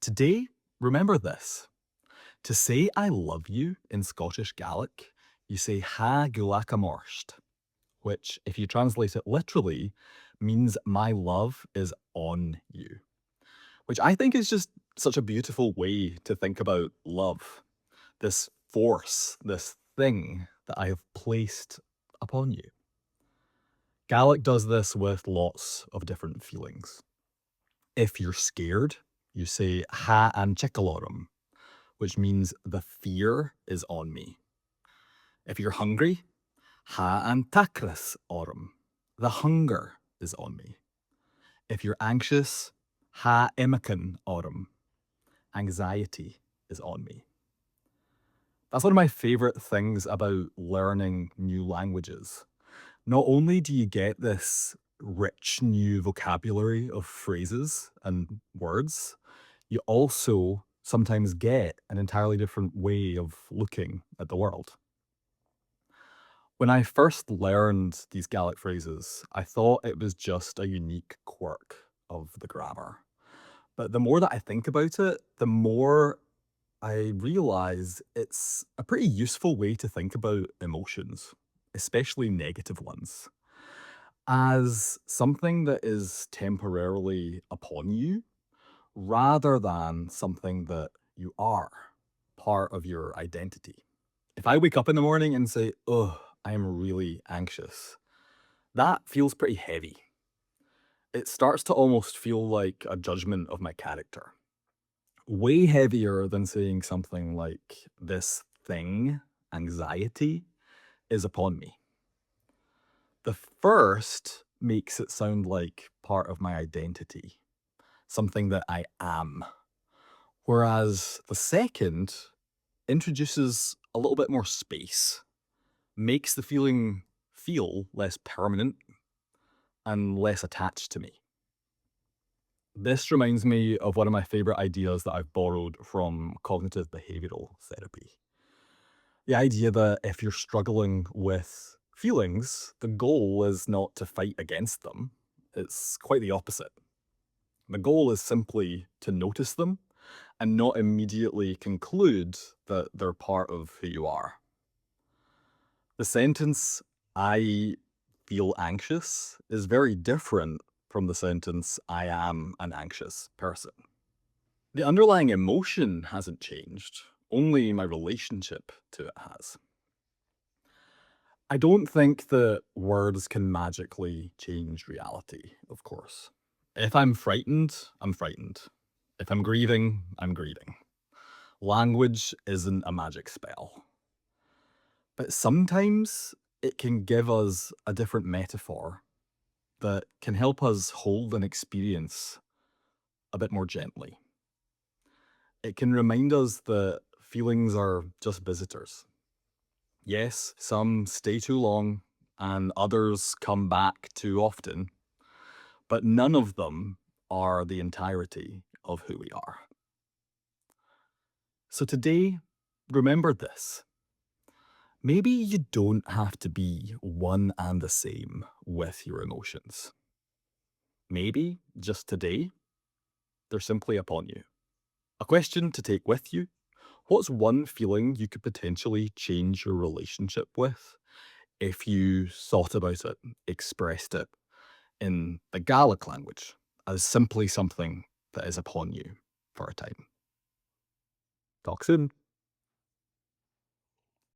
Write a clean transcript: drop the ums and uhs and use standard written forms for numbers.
Today, remember this. To say I love you in Scottish Gaelic, you say ha gulacamorst, which, if you translate it literally, means my love is on you, which I think is just such a beautiful way to think about love. This force, this thing that I have placed upon you. Gaelic does this with lots of different feelings. If you're scared, you say ha an chicalorum, which means the fear is on me. If you're hungry, ha an tacras orum, the hunger is on me. If you're anxious, ha emican orum, anxiety is on me. That's one of my favorite things about learning new languages. Not only do you get this rich new vocabulary of phrases and words, you also sometimes get an entirely different way of looking at the world. When I first learned these Gaelic phrases, I thought it was just a unique quirk of the grammar. But the more that I think about it, the more I realize it's a pretty useful way to think about emotions, especially negative ones, as something that is temporarily upon you rather than something that you are, part of your identity. If I wake up in the morning and say, "Oh, I'm really anxious," that feels pretty heavy. It starts to almost feel like a judgment of my character. Way heavier than saying something like, "This thing, anxiety, is upon me." The first makes it sound like part of my identity, something that I am. Whereas the second introduces a little bit more space, makes the feeling feel less permanent and less attached to me. This reminds me of one of my favorite ideas that I've borrowed from cognitive behavioral therapy. The idea that if you're struggling with feelings, the goal is not to fight against them. It's quite the opposite. The goal is simply to notice them and not immediately conclude that they're part of who you are. The sentence, "I feel anxious," is very different from the sentence, "I am an anxious person." The underlying emotion hasn't changed, only my relationship to it has. I don't think that words can magically change reality, of course. If I'm frightened, I'm frightened. If I'm grieving, I'm grieving. Language isn't a magic spell. But sometimes it can give us a different metaphor that can help us hold an experience a bit more gently. It can remind us that feelings are just visitors. Yes, some stay too long and others come back too often, but none of them are the entirety of who we are. So today, remember this. Maybe you don't have to be one and the same with your emotions. Maybe, just today, they're simply upon you. A question to take with you: what's one feeling you could potentially change your relationship with if you thought about it, expressed it in the Gaelic language as simply something that is upon you for a time? Talk soon.